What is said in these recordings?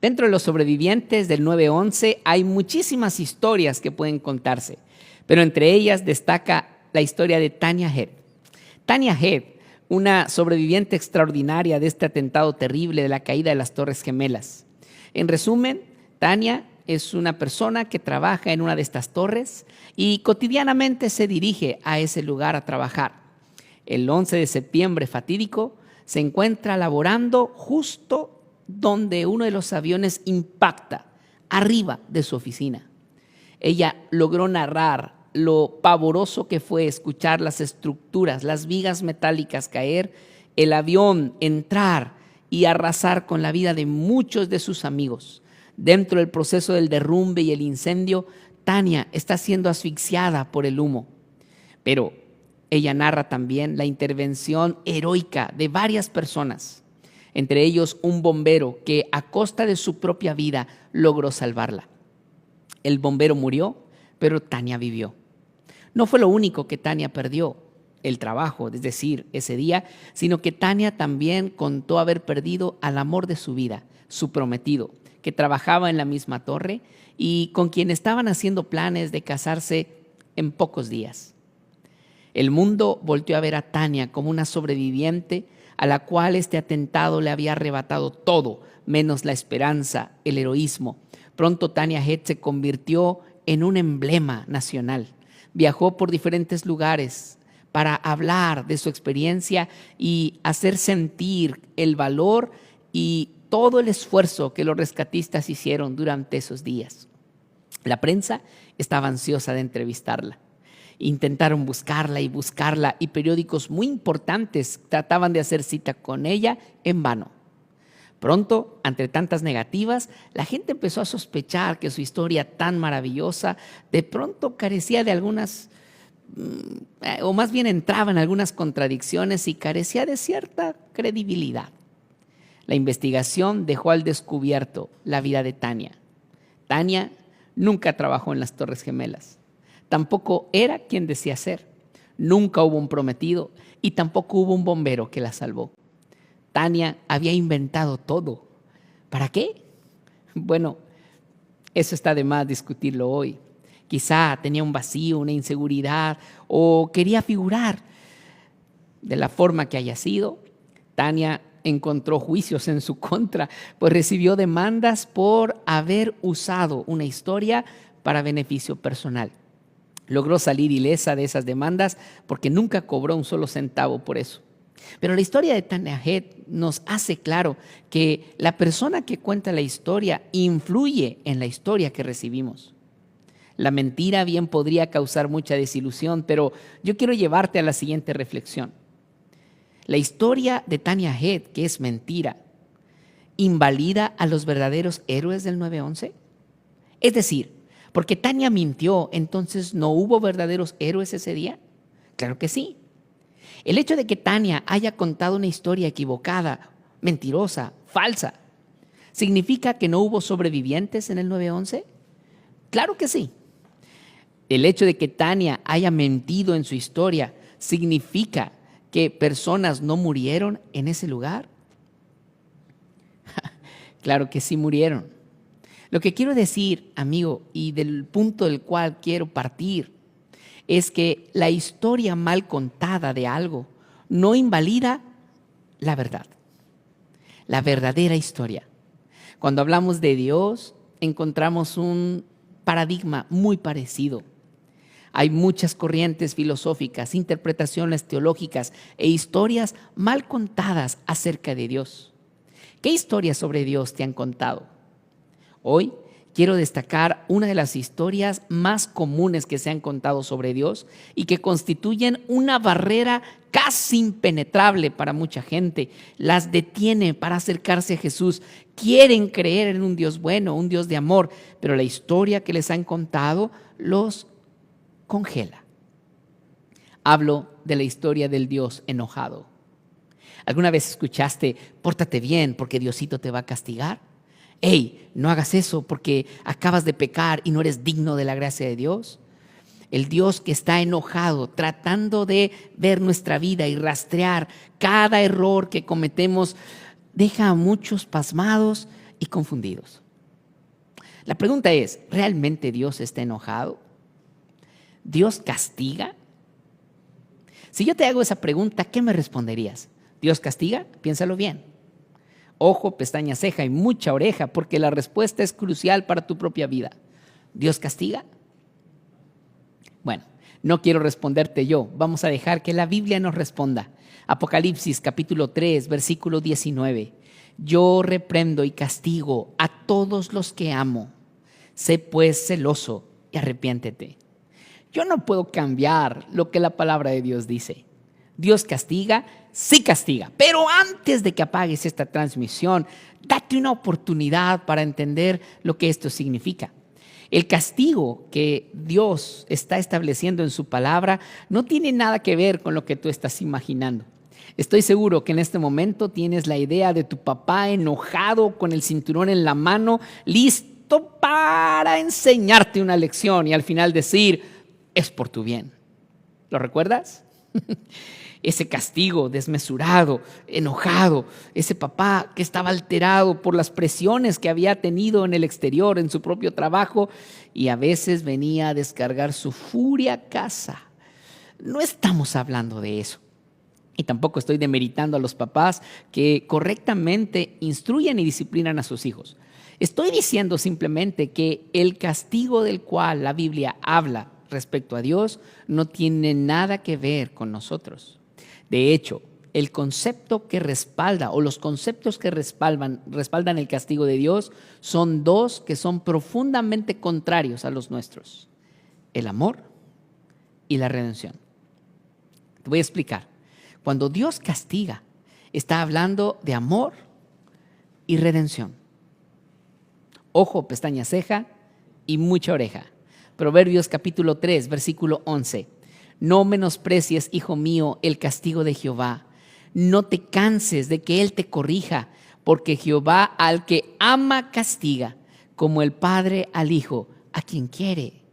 Dentro de los sobrevivientes del 9/11 hay muchísimas historias que pueden contarse, pero entre ellas destaca la historia de Tanya Head. Tanya Head, una sobreviviente extraordinaria de este atentado terrible de la caída de las Torres Gemelas. En resumen, Tanya es una persona que trabaja en una de estas torres y cotidianamente se dirige a ese lugar a trabajar. El 11 de septiembre fatídico se encuentra laborando justo donde uno de los aviones impacta arriba de su oficina. Ella logró narrar lo pavoroso que fue escuchar las estructuras, las vigas metálicas caer, el avión entrar y arrasar con la vida de muchos de sus amigos. Dentro del proceso del derrumbe y el incendio, Tanya está siendo asfixiada por el humo. Pero ella narra también la intervención heroica de varias personas, entre ellos un bombero que a costa de su propia vida logró salvarla. El bombero murió, pero Tanya vivió. No fue lo único que Tanya perdió, el trabajo, es decir, ese día, sino que Tanya también contó haber perdido al amor de su vida, su prometido, que trabajaba en la misma torre y con quien estaban haciendo planes de casarse en pocos días. El mundo volteó a ver a Tanya como una sobreviviente a la cual este atentado le había arrebatado todo, menos la esperanza, el heroísmo. Pronto Tanya Head se convirtió en un emblema nacional. Viajó por diferentes lugares para hablar de su experiencia y hacer sentir el valor y todo el esfuerzo que los rescatistas hicieron durante esos días. La prensa estaba ansiosa de entrevistarla. Intentaron buscarla y periódicos muy importantes trataban de hacer cita con ella en vano. Pronto, ante tantas negativas, la gente empezó a sospechar que su historia tan maravillosa de pronto carecía de algunas, o más bien entraba en algunas contradicciones y carecía de cierta credibilidad. La investigación dejó al descubierto la vida de Tanya. Tanya nunca trabajó en las Torres Gemelas. Tampoco era quien decía ser. Nunca hubo un prometido y tampoco hubo un bombero que la salvó. Tanya había inventado todo. ¿Para qué? Bueno, eso está de más discutirlo hoy. Quizá tenía un vacío, una inseguridad o quería figurar. De la forma que haya sido, Tanya encontró juicios en su contra, pues recibió demandas por haber usado una historia para beneficio personal. Logró salir ilesa de esas demandas porque nunca cobró un solo centavo por eso. Pero la historia de Tanya Head nos hace claro que la persona que cuenta la historia influye en la historia que recibimos. La mentira bien podría causar mucha desilusión, pero yo quiero llevarte a la siguiente reflexión. La historia de Tanya Head, que es mentira, ¿invalida a los verdaderos héroes del 9/11? Es decir, porque Tanya mintió, entonces ¿no hubo verdaderos héroes ese día? Claro que sí. El hecho de que Tanya haya contado una historia equivocada, mentirosa, falsa, ¿significa que no hubo sobrevivientes en el 9/11? Claro que sí. El hecho de que Tanya haya mentido en su historia, ¿significa que personas no murieron en ese lugar? Claro que sí murieron. Lo que quiero decir, amigo, y del punto del cual quiero partir, es que la historia mal contada de algo no invalida la verdad, la verdadera historia. Cuando hablamos de Dios, encontramos un paradigma muy parecido. Hay muchas corrientes filosóficas, interpretaciones teológicas e historias mal contadas acerca de Dios. ¿Qué historias sobre Dios te han contado? Hoy quiero destacar una de las historias más comunes que se han contado sobre Dios y que constituyen una barrera casi impenetrable para mucha gente. Las detiene para acercarse a Jesús. Quieren creer en un Dios bueno, un Dios de amor, pero la historia que les han contado los congela. Hablo de la historia del Dios enojado. ¿Alguna vez escuchaste, pórtate bien porque Diosito te va a castigar? Hey, no hagas eso porque acabas de pecar y no eres digno de la gracia de Dios. El Dios que está enojado, tratando de ver nuestra vida y rastrear cada error que cometemos, deja a muchos pasmados y confundidos. La pregunta es, ¿realmente Dios está enojado? ¿Dios castiga? Si yo te hago esa pregunta, ¿qué me responderías? ¿Dios castiga? Piénsalo bien. Ojo, pestaña, ceja y mucha oreja, porque la respuesta es crucial para tu propia vida. ¿Dios castiga? Bueno, no quiero responderte yo. Vamos a dejar que la Biblia nos responda. Apocalipsis capítulo 3, versículo 19. Yo reprendo y castigo a todos los que amo. Sé pues celoso y arrepiéntete. Yo no puedo cambiar lo que la palabra de Dios dice. Dios castiga, sí castiga. Pero antes de que apagues esta transmisión, date una oportunidad para entender lo que esto significa. El castigo que Dios está estableciendo en su palabra no tiene nada que ver con lo que tú estás imaginando. Estoy seguro que en este momento tienes la idea de tu papá enojado con el cinturón en la mano, listo para enseñarte una lección y al final decir, es por tu bien. ¿Lo recuerdas? Ese castigo desmesurado, enojado, ese papá que estaba alterado por las presiones que había tenido en el exterior, en su propio trabajo, y a veces venía a descargar su furia a casa. No estamos hablando de eso. Y tampoco estoy demeritando a los papás que correctamente instruyen y disciplinan a sus hijos. Estoy diciendo simplemente que el castigo del cual la Biblia habla respecto a Dios no tiene nada que ver con nosotros. De hecho, el concepto que respalda o los conceptos que respaldan el castigo de Dios son dos que son profundamente contrarios a los nuestros: el amor y la redención. Te voy a explicar. Cuando Dios castiga, está hablando de amor y redención. Ojo, pestaña, ceja y mucha oreja. Proverbios capítulo 3, versículo 11. No menosprecies, hijo mío, el castigo de Jehová. No te canses de que Él te corrija, porque Jehová al que ama castiga, como el padre al hijo, a quien quiere.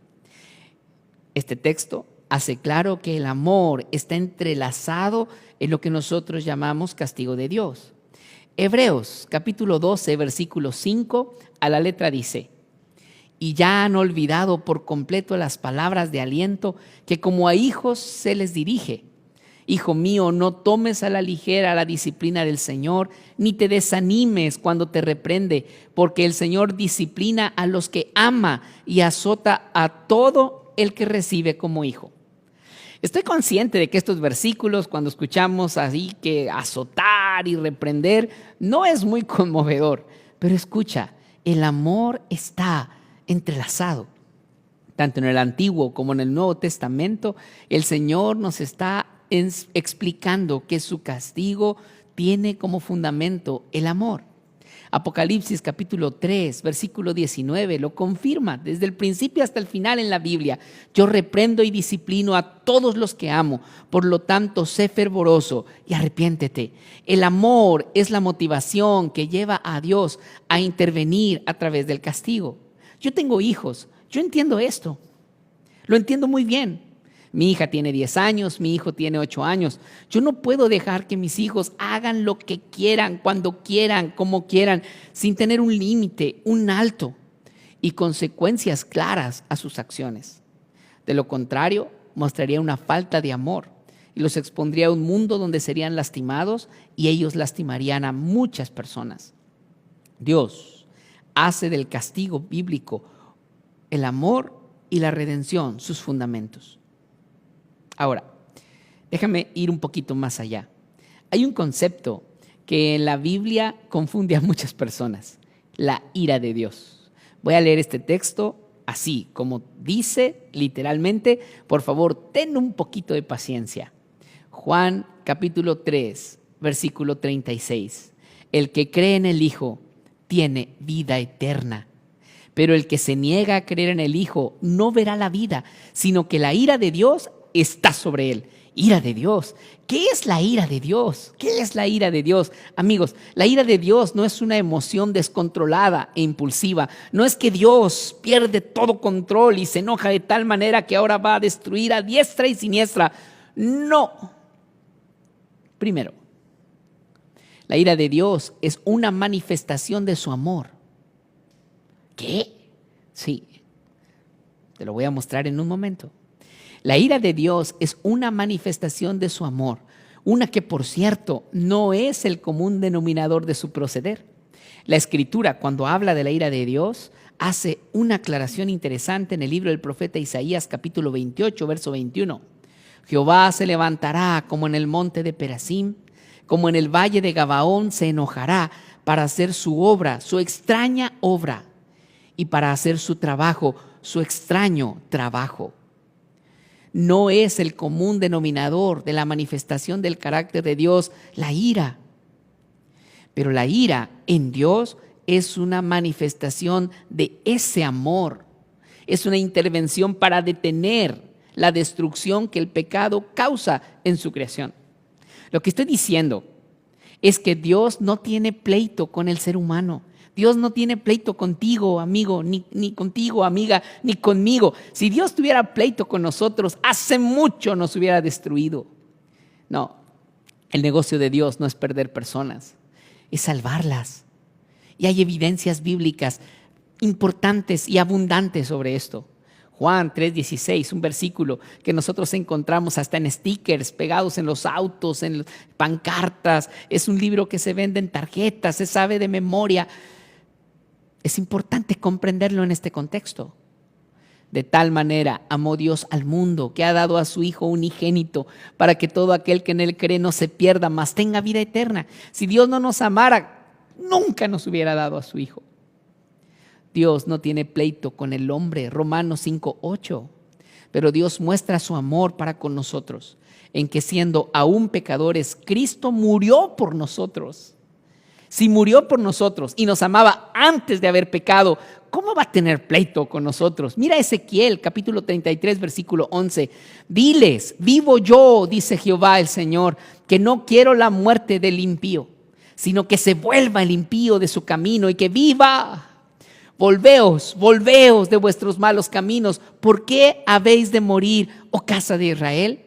Este texto hace claro que el amor está entrelazado en lo que nosotros llamamos castigo de Dios. Hebreos capítulo 12, versículo 5 a la letra dice: y ya han olvidado por completo las palabras de aliento que como a hijos se les dirige. Hijo mío, no tomes a la ligera la disciplina del Señor, ni te desanimes cuando te reprende, porque el Señor disciplina a los que ama y azota a todo el que recibe como hijo. Estoy consciente de que estos versículos, cuando escuchamos así que azotar y reprender, no es muy conmovedor. Pero escucha, el amor está entrelazado. Tanto en el Antiguo como en el Nuevo Testamento, el Señor nos está explicando que su castigo tiene como fundamento el amor. Apocalipsis capítulo 3, versículo 19 lo confirma desde el principio hasta el final en la Biblia. Yo reprendo y disciplino a todos los que amo, por lo tanto sé fervoroso y arrepiéntete. El amor es la motivación que lleva a Dios a intervenir a través del castigo. Yo tengo hijos, yo entiendo esto, lo entiendo muy bien. Mi hija tiene 10 años, mi hijo tiene 8 años. Yo no puedo dejar que mis hijos hagan lo que quieran, cuando quieran, como quieran, sin tener un límite, un alto y consecuencias claras a sus acciones. De lo contrario, mostraría una falta de amor y los expondría a un mundo donde serían lastimados y ellos lastimarían a muchas personas. Dios hace del castigo bíblico el amor y la redención sus fundamentos. Ahora, déjame ir un poquito más allá. Hay un concepto que en la Biblia confunde a muchas personas: la ira de Dios. Voy a leer este texto así, como dice literalmente. Por favor, ten un poquito de paciencia. Juan capítulo 3, versículo 36. El que cree en el Hijo tiene vida eterna. Pero el que se niega a creer en el Hijo no verá la vida, sino que la ira de Dios está sobre él. Ira de Dios. ¿Qué es la ira de Dios? ¿Qué es la ira de Dios? Amigos, la ira de Dios no es una emoción descontrolada e impulsiva. No es que Dios pierde todo control y se enoja de tal manera que ahora va a destruir a diestra y siniestra. No. Primero, la ira de Dios es una manifestación de su amor. Sí, te lo voy a mostrar en un momento. La ira de Dios es una manifestación de su amor, una que, por cierto, no es el común denominador de su proceder. La Escritura, cuando habla de la ira de Dios, hace una aclaración interesante en el libro del profeta Isaías, capítulo 28, verso 21. Jehová se levantará como en el monte de Perasim, como en el valle de Gabaón se enojará para hacer su obra, su extraña obra, y para hacer su trabajo, su extraño trabajo. No es el común denominador de la manifestación del carácter de Dios la ira. Pero la ira en Dios es una manifestación de ese amor. Es una intervención para detener la destrucción que el pecado causa en su creación. Lo que estoy diciendo es que Dios no tiene pleito con el ser humano. Dios no tiene pleito contigo, amigo, ni contigo, amiga, ni conmigo. Si Dios tuviera pleito con nosotros, hace mucho nos hubiera destruido. No, el negocio de Dios no es perder personas, es salvarlas. Y hay evidencias bíblicas importantes y abundantes sobre esto. Juan 3:16, un versículo que nosotros encontramos hasta en stickers pegados en los autos, en pancartas. Es un libro que se vende en tarjetas, se sabe de memoria. Es importante comprenderlo en este contexto. De tal manera amó Dios al mundo, que ha dado a su Hijo unigénito, para que todo aquel que en Él cree no se pierda, mas tenga vida eterna. Si Dios no nos amara, nunca nos hubiera dado a su Hijo. Dios no tiene pleito con el hombre, Romanos 5:8. Pero Dios muestra su amor para con nosotros, en que siendo aún pecadores, Cristo murió por nosotros. Si murió por nosotros y nos amaba antes de haber pecado, ¿cómo va a tener pleito con nosotros? Mira Ezequiel, capítulo 33, versículo 11. Diles, vivo yo, dice Jehová el Señor, que no quiero la muerte del impío, sino que se vuelva el impío de su camino y que viva. Volveos de vuestros malos caminos. ¿Por qué habéis de morir, oh casa de Israel?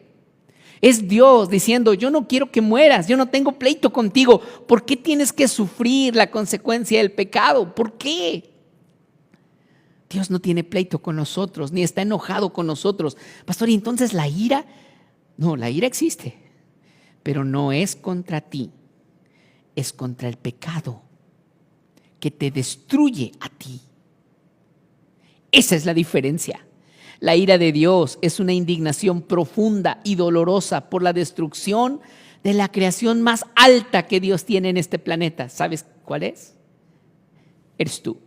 Es Dios diciendo, yo no quiero que mueras, yo no tengo pleito contigo. ¿Por qué tienes que sufrir la consecuencia del pecado? ¿Por qué? Dios no tiene pleito con nosotros, ni está enojado con nosotros. Pastor, ¿y entonces la ira? No, la ira existe, pero no es contra ti, es contra el pecado que te destruye a ti. Esa es la diferencia. La ira de Dios es una indignación profunda y dolorosa por la destrucción de la creación más alta que Dios tiene en este planeta. ¿Sabes cuál es? Eres tú,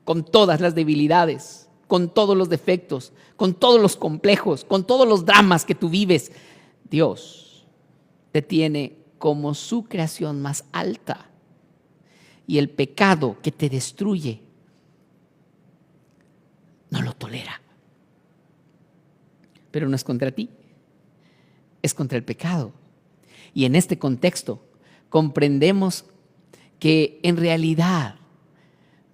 con todas las debilidades, con todos los defectos, con todos los complejos, con todos los dramas que tú vives. Dios te tiene como su creación más alta. Y el pecado que te destruye no lo tolera. Pero no es contra ti, es contra el pecado. Y en este contexto comprendemos que en realidad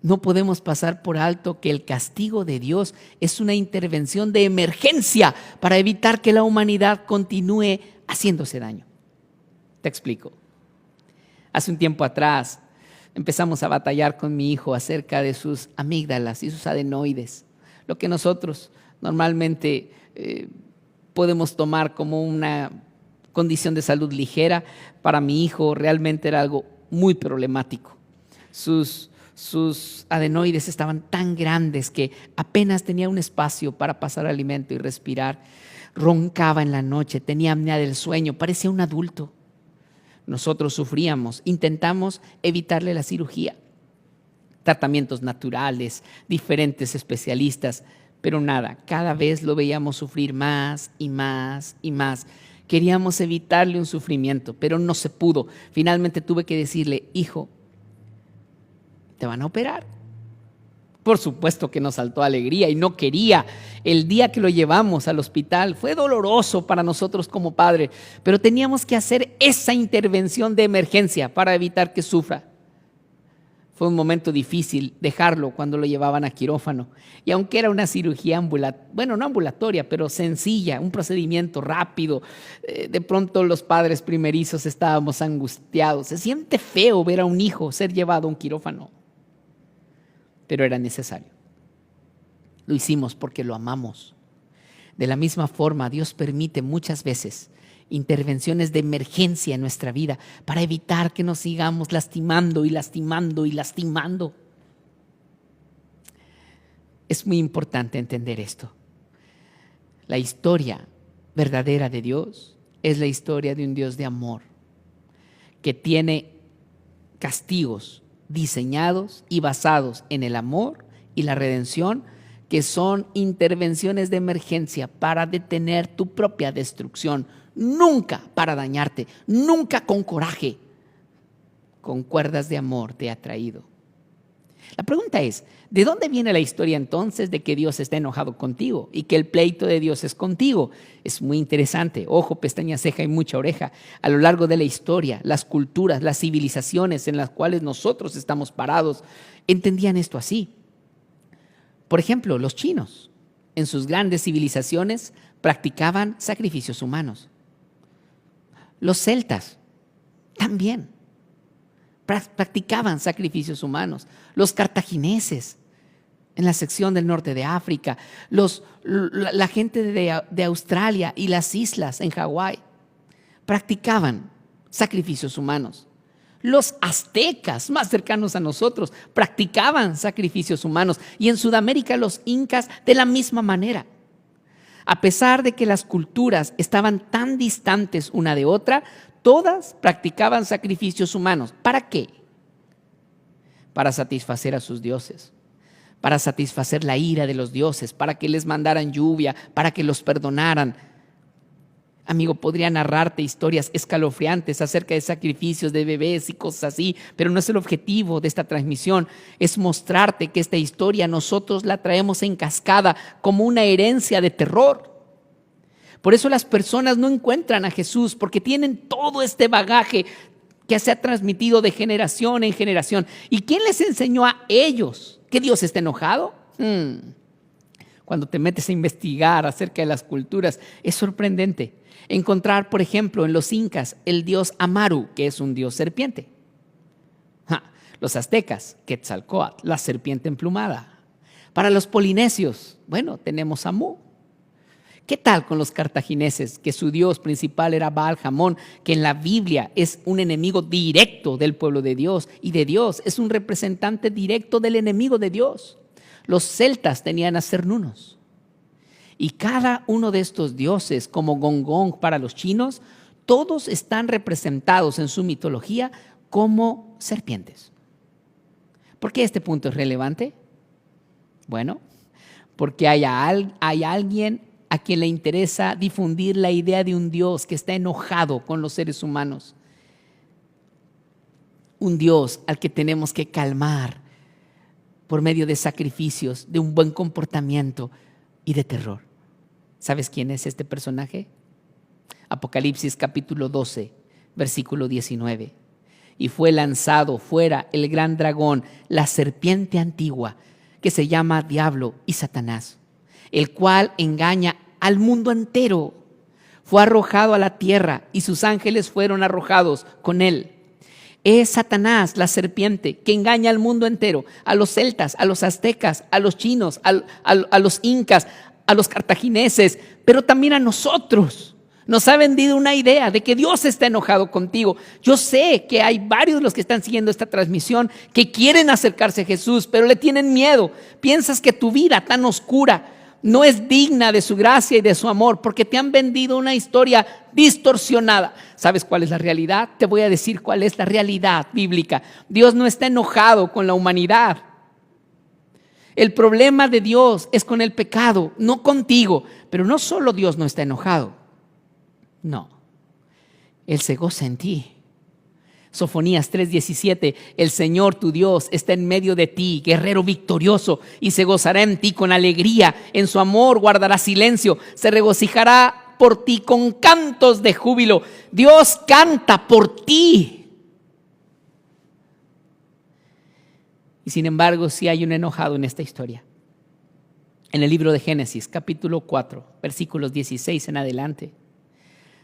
no podemos pasar por alto que el castigo de Dios es una intervención de emergencia para evitar que la humanidad continúe haciéndose daño. Te explico. Hace un tiempo atrás empezamos a batallar con mi hijo acerca de sus amígdalas y sus adenoides, lo que nosotros normalmente podemos tomar como una condición de salud ligera. Para mi hijo realmente era algo muy problemático. Sus adenoides estaban tan grandes que apenas tenía un espacio para pasar alimento y respirar. Roncaba en la noche, tenía apnea del sueño, parecía un adulto. Nosotros sufríamos, intentamos evitarle la cirugía, tratamientos naturales, diferentes especialistas, pero nada, cada vez lo veíamos sufrir más y más y más. Queríamos evitarle un sufrimiento, pero no se pudo. Finalmente tuve que decirle, hijo, te van a operar. Por supuesto que nos saltó alegría y no quería. El día que lo llevamos al hospital fue doloroso para nosotros como padre, pero teníamos que hacer esa intervención de emergencia para evitar que sufra. Fue un momento difícil dejarlo cuando lo llevaban a quirófano. Y aunque era una cirugía no ambulatoria, pero sencilla, un procedimiento rápido, de pronto los padres primerizos estábamos angustiados. Se siente feo ver a un hijo ser llevado a un quirófano, pero era necesario. Lo hicimos porque lo amamos. De la misma forma, Dios permite muchas veces intervenciones de emergencia en nuestra vida para evitar que nos sigamos lastimando y lastimando y lastimando. Es muy importante entender esto. La historia verdadera de Dios es la historia de un Dios de amor que tiene castigos diseñados y basados en el amor y la redención, que son intervenciones de emergencia para detener tu propia destrucción, nunca para dañarte, nunca con coraje, con cuerdas de amor te ha traído. La pregunta es, ¿de dónde viene la historia entonces de que Dios está enojado contigo y que el pleito de Dios es contigo? Es muy interesante. Ojo, pestaña, ceja y mucha oreja. A lo largo de la historia, las culturas, las civilizaciones en las cuales nosotros estamos parados, entendían esto así. Por ejemplo, los chinos, en sus grandes civilizaciones, practicaban sacrificios humanos. Los celtas también practicaban sacrificios humanos. Los cartagineses en la sección del norte de África, la gente de Australia y las islas en Hawái practicaban sacrificios humanos. Los aztecas, más cercanos a nosotros, practicaban sacrificios humanos, y en Sudamérica los incas de la misma manera. A pesar de que las culturas estaban tan distantes una de otra, todas practicaban sacrificios humanos. ¿Para qué? Para satisfacer a sus dioses, para satisfacer la ira de los dioses, para que les mandaran lluvia, para que los perdonaran. Amigo, podría narrarte historias escalofriantes acerca de sacrificios de bebés y cosas así, pero no es el objetivo de esta transmisión. Es mostrarte que esta historia nosotros la traemos en cascada como una herencia de terror. Por eso las personas no encuentran a Jesús, porque tienen todo este bagaje que se ha transmitido de generación en generación. ¿Y quién les enseñó a ellos que Dios está enojado? Cuando te metes a investigar acerca de las culturas, es sorprendente encontrar, por ejemplo, en los incas el dios Amaru, que es un dios serpiente. Los aztecas, Quetzalcóatl, la serpiente emplumada. Para los polinesios, bueno, tenemos a Mu. ¿Qué tal con los cartagineses, que su dios principal era Baal Hamón, que en la Biblia es un enemigo directo del pueblo de Dios y de Dios, es un representante directo del enemigo de Dios? Los celtas tenían a Cernunos. Y cada uno de estos dioses, como Gongong para los chinos, todos están representados en su mitología como serpientes. ¿Por qué este punto es relevante? Bueno, porque hay alguien a quien le interesa difundir la idea de un Dios que está enojado con los seres humanos. Un Dios al que tenemos que calmar por medio de sacrificios, de un buen comportamiento y de terror. ¿Sabes quién es este personaje? Apocalipsis capítulo 12, versículo 19. Y fue lanzado fuera el gran dragón, la serpiente antigua, que se llama Diablo y Satanás, el cual engaña al mundo entero. Fue arrojado a la tierra y sus ángeles fueron arrojados con él. Es Satanás, la serpiente, que engaña al mundo entero, a los celtas, a los aztecas, a los chinos, a los incas, a los cartagineses, pero también a nosotros. Nos ha vendido una idea de que Dios está enojado contigo. Yo sé que hay varios de los que están siguiendo esta transmisión que quieren acercarse a Jesús, pero le tienen miedo. Piensas que tu vida tan oscura no es digna de su gracia y de su amor, porque te han vendido una historia distorsionada. ¿Sabes cuál es la realidad? Te voy a decir cuál es la realidad bíblica. Dios no está enojado con la humanidad. El problema de Dios es con el pecado, no contigo. Pero no solo Dios no está enojado. No, Él se goza en ti. Sofonías 3:17, el Señor tu Dios está en medio de ti, guerrero victorioso, y se gozará en ti con alegría. En su amor guardará silencio, se regocijará por ti con cantos de júbilo. Dios canta por ti. Y sin embargo, sí hay un enojado en esta historia. En el libro de Génesis, capítulo 4, versículos 16 en adelante,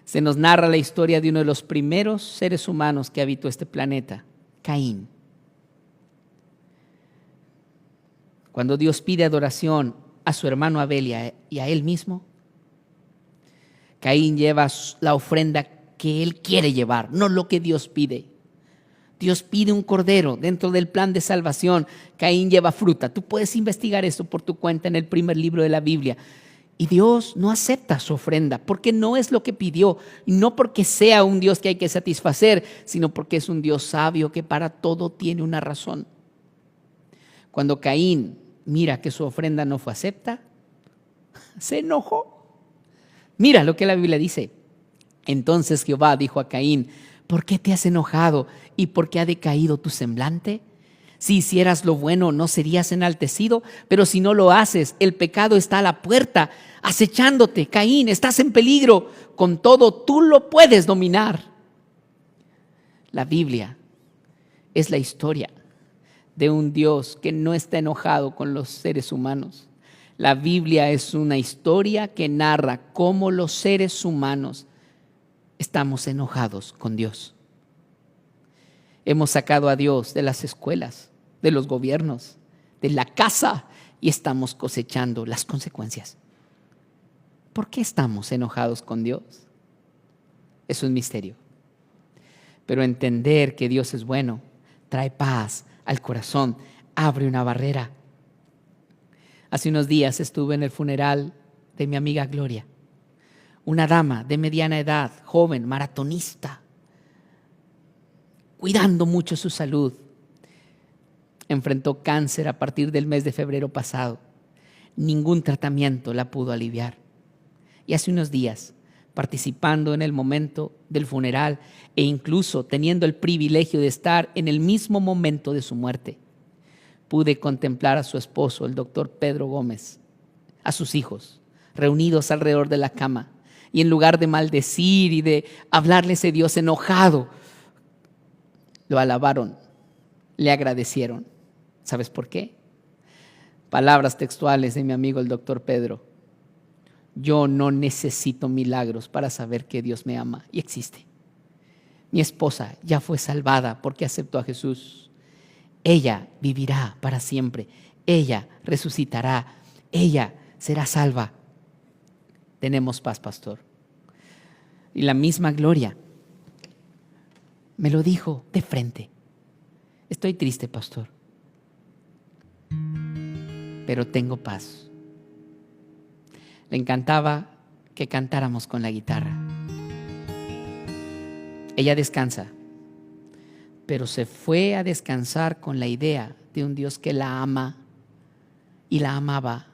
se nos narra la historia de uno de los primeros seres humanos que habitó este planeta, Caín. Cuando Dios pide adoración a su hermano Abel y a él mismo. Caín lleva la ofrenda que él quiere llevar, no lo que Dios pide. Dios pide un cordero dentro del plan de salvación. Caín lleva fruta. Tú puedes investigar eso por tu cuenta en el primer libro de la Biblia. Y Dios no acepta su ofrenda porque no es lo que pidió. Y no porque sea un Dios que hay que satisfacer, sino porque es un Dios sabio que para todo tiene una razón. Cuando Caín mira que su ofrenda no fue acepta, se enojó. Mira lo que la Biblia dice. Entonces Jehová dijo a Caín: ¿por qué te has enojado y por qué ha decaído tu semblante? Si hicieras lo bueno, no serías enaltecido, pero si no lo haces, el pecado está a la puerta, acechándote. Caín, estás en peligro. Con todo, tú lo puedes dominar. La Biblia es la historia de un Dios que no está enojado con los seres humanos. La Biblia es una historia que narra cómo los seres humanos estamos enojados con Dios. Hemos sacado a Dios de las escuelas, de los gobiernos, de la casa, y estamos cosechando las consecuencias. ¿Por qué estamos enojados con Dios? Es un misterio. Pero entender que Dios es bueno trae paz al corazón, abre una barrera. Hace unos días estuve en el funeral de mi amiga Gloria, una dama de mediana edad, joven, maratonista, cuidando mucho su salud. Enfrentó cáncer a partir del mes de febrero pasado. Ningún tratamiento la pudo aliviar. Y hace unos días, participando en el momento del funeral e incluso teniendo el privilegio de estar en el mismo momento de su muerte, pude contemplar a su esposo, el doctor Pedro Gómez, a sus hijos, reunidos alrededor de la cama. Y en lugar de maldecir y de hablarle a ese Dios enojado, lo alabaron, le agradecieron. ¿Sabes por qué? Palabras textuales de mi amigo el doctor Pedro: yo no necesito milagros para saber que Dios me ama y existe. Mi esposa ya fue salvada porque aceptó a Jesús. Ella vivirá para siempre. Ella resucitará. Ella será salva. Tenemos paz, pastor. Y la misma Gloria me lo dijo de frente: estoy triste, pastor, pero tengo paz. Le encantaba que cantáramos con la guitarra. Ella descansa, pero se fue a descansar con la idea de un Dios que la ama y la amaba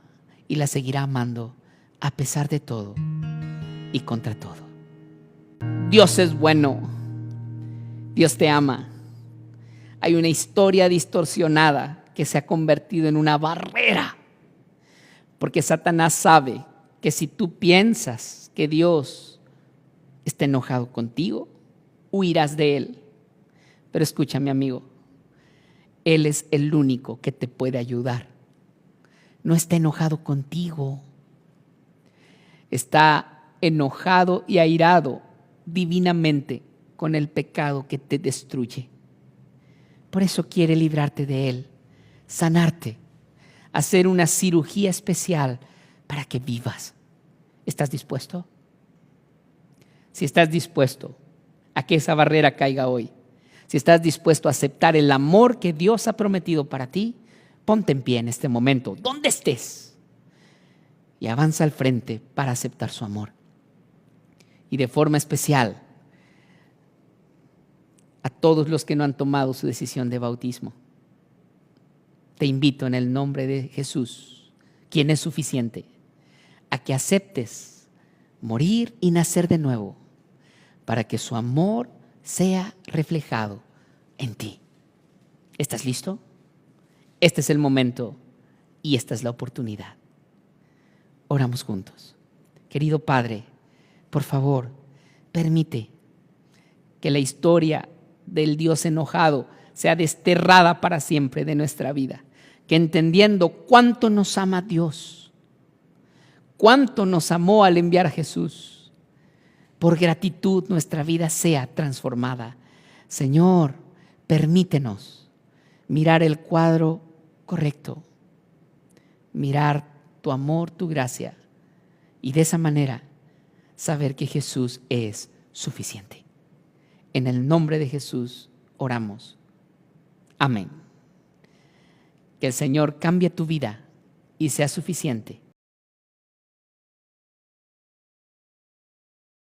y la seguirá amando a pesar de todo y contra todo. Dios es bueno. Dios te ama. Hay una historia distorsionada que se ha convertido en una barrera, porque Satanás sabe que si tú piensas que Dios está enojado contigo, huirás de Él. Pero escúchame, amigo, Él es el único que te puede ayudar. No está enojado contigo. Está enojado y airado divinamente con el pecado que te destruye. Por eso quiere librarte de él, sanarte, hacer una cirugía especial para que vivas. ¿Estás dispuesto? Si estás dispuesto a que esa barrera caiga hoy, si estás dispuesto a aceptar el amor que Dios ha prometido para ti, ponte en pie en este momento, donde estés, y avanza al frente para aceptar su amor. Y de forma especial, a todos los que no han tomado su decisión de bautismo, te invito en el nombre de Jesús, quien es suficiente, a que aceptes morir y nacer de nuevo, para que su amor sea reflejado en ti. ¿Estás listo? Este es el momento y esta es la oportunidad. Oramos juntos. Querido Padre, por favor, permite que la historia del Dios enojado sea desterrada para siempre de nuestra vida. Que entendiendo cuánto nos ama Dios, cuánto nos amó al enviar a Jesús, por gratitud nuestra vida sea transformada. Señor, permítenos mirar el cuadro correcto, mirar tu amor, tu gracia. Y de esa manera saber que Jesús es suficiente. En el nombre de Jesús oramos. Amén. Que el Señor cambie tu vida y sea suficiente